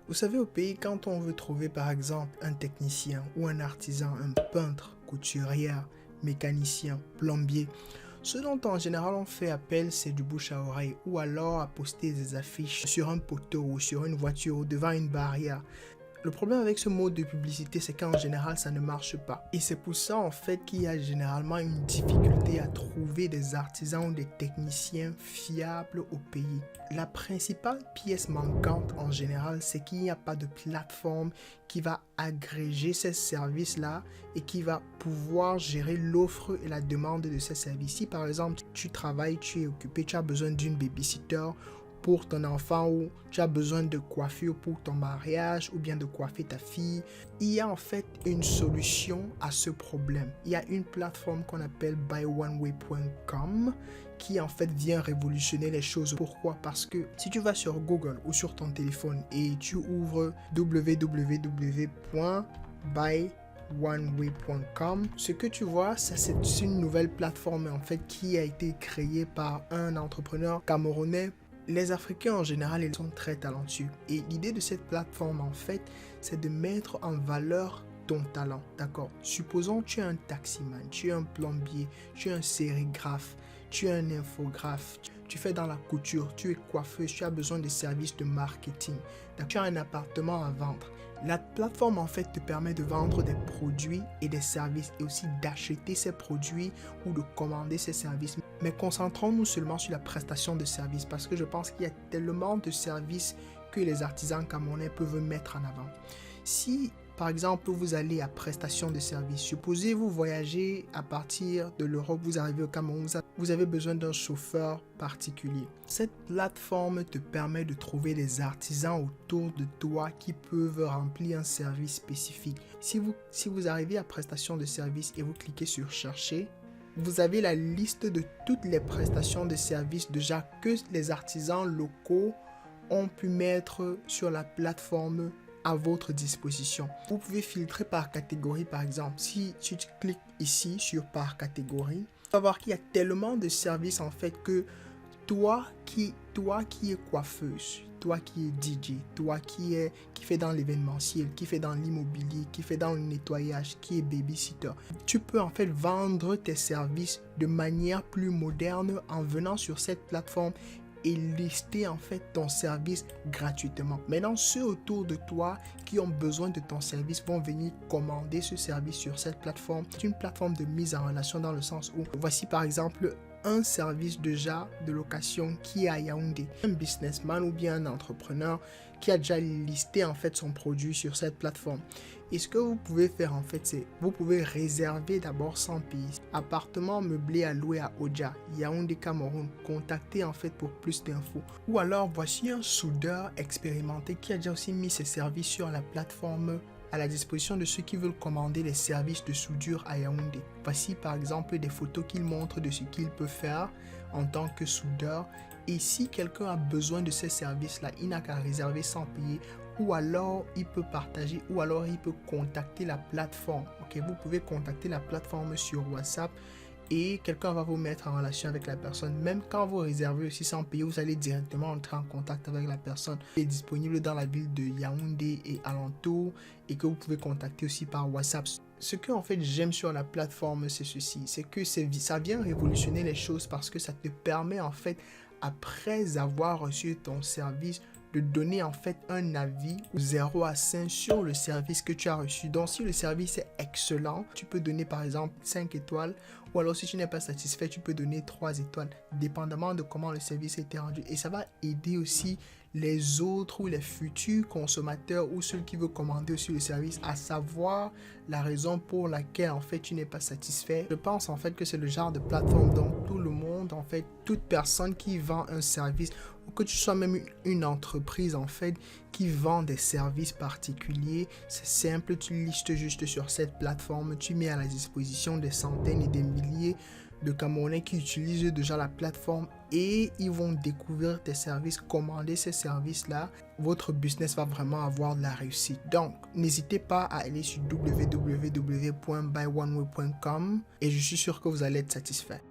Vous savez, au pays, quand on veut trouver par exemple un technicien ou un artisan, un peintre, couturière, mécanicien, plombier, ce dont en général on fait appel, c'est du bouche à oreille ou alors à poster des affiches sur un poteau ou sur une voiture ou devant une barrière. Le problème avec ce mode de publicité, c'est qu'en général, ça ne marche pas. Et c'est pour ça, en fait, qu'il y a généralement une difficulté à trouver des artisans ou des techniciens fiables au pays. La principale pièce manquante, en général, c'est qu'il n'y a pas de plateforme qui va agréger ces services-là et qui va pouvoir gérer l'offre et la demande de ces services. Si, par exemple, tu travailles, tu es occupé, tu as besoin d'une babysitter pour ton enfant ou tu as besoin de coiffure pour ton mariage ou bien de coiffer ta fille, il y a en fait une solution à ce problème. Il y a une plateforme qu'on appelle buyoneway.com qui en fait vient révolutionner les choses. Pourquoi? Parce que si tu vas sur Google ou sur ton téléphone et tu ouvres www.buyoneway.com, ce que tu vois, c'est une nouvelle plateforme en fait qui a été créée par un entrepreneur camerounais. Les Africains en général, ils sont très talentueux. Et l'idée de cette plateforme, en fait, c'est de mettre en valeur ton talent. D'accord? Supposons que tu es un taximan, tu es un plombier, tu es un sérigraphe, tu es un infographe, tu fais dans la couture, tu es coiffeuse, tu as besoin de services de marketing. Tu as un appartement à vendre. La plateforme en fait te permet de vendre des produits et des services et aussi d'acheter ces produits ou de commander ces services. Mais concentrons-nous seulement sur la prestation de services parce que je pense qu'il y a tellement de services que les artisans camerounais peuvent mettre en avant. Si par exemple vous allez à prestation de services, supposez vous voyagez à partir de l'Europe, vous arrivez au Cameroun, vous avez besoin d'un chauffeur particulier. Cette plateforme te permet de trouver des artisans autour de toi qui peuvent remplir un service spécifique. Si vous arrivez à prestation de services et vous cliquez sur chercher, vous avez la liste de toutes les prestations de services déjà que les artisans locaux ont pu mettre sur la plateforme à votre disposition. Vous pouvez filtrer par catégorie par exemple. Si tu cliques ici sur par catégorie, tu vas voir qu'il y a tellement de services en fait que toi qui es coiffeuse, toi qui es DJ, toi qui fait dans l'événementiel, qui fait dans l'immobilier, qui fait dans le nettoyage, qui est babysitter, tu peux en fait vendre tes services de manière plus moderne en venant sur cette plateforme et lister en fait ton service gratuitement. Maintenant, ceux autour de toi qui ont besoin de ton service vont venir commander ce service sur cette plateforme. C'est une plateforme de mise en relation dans le sens où voici par exemple un service déjà de location qui est à Yaoundé. Un businessman ou bien un entrepreneur qui a déjà listé en fait son produit sur cette plateforme. Et ce que vous pouvez faire en fait, c'est vous pouvez réserver d'abord 100 pays. Appartement meublé à louer à Oja, Yaoundé, Cameroun. Contactez en fait pour plus d'infos. Ou alors voici un soudeur expérimenté qui a déjà aussi mis ses services sur la plateforme à la disposition de ceux qui veulent commander les services de soudure à Yaoundé. Voici par exemple des photos qu'il montre de ce qu'il peut faire en tant que soudeur. Et si quelqu'un a besoin de ces services-là, il n'a qu'à réserver sans payer ou alors il peut partager ou alors il peut contacter la plateforme. Okay? Vous pouvez contacter la plateforme sur WhatsApp et quelqu'un va vous mettre en relation avec la personne. Même quand vous réservez aussi sans payer, vous allez directement entrer en contact avec la personne qui est disponible dans la ville de Yaoundé et alentour et que vous pouvez contacter aussi par WhatsApp. Ce que en fait j'aime sur la plateforme, c'est ceci, c'est que ça vient révolutionner les choses parce que ça te permet en fait, après avoir reçu ton service, de donner en fait un avis 0 à 5 sur le service que tu as reçu. Donc si le service est excellent, tu peux donner par exemple 5 étoiles ou alors si tu n'es pas satisfait, tu peux donner 3 étoiles dépendamment de comment le service a été rendu. Et ça va aider aussi les autres ou les futurs consommateurs ou ceux qui veulent commander aussi le service à savoir la raison pour laquelle en fait tu n'es pas satisfait. Je pense en fait que c'est le genre de plateforme dont tout le monde, en fait toute personne qui vend un service ou que tu sois même une entreprise en fait qui vend des services particuliers, c'est simple, tu listes juste sur cette plateforme, tu mets à la disposition des centaines et des milliers de Camerounais qui utilisent déjà la plateforme et ils vont découvrir tes services, commander ces services-là. Votre business va vraiment avoir de la réussite. Donc, n'hésitez pas à aller sur www.buyoneway.com et je suis sûr que vous allez être satisfait.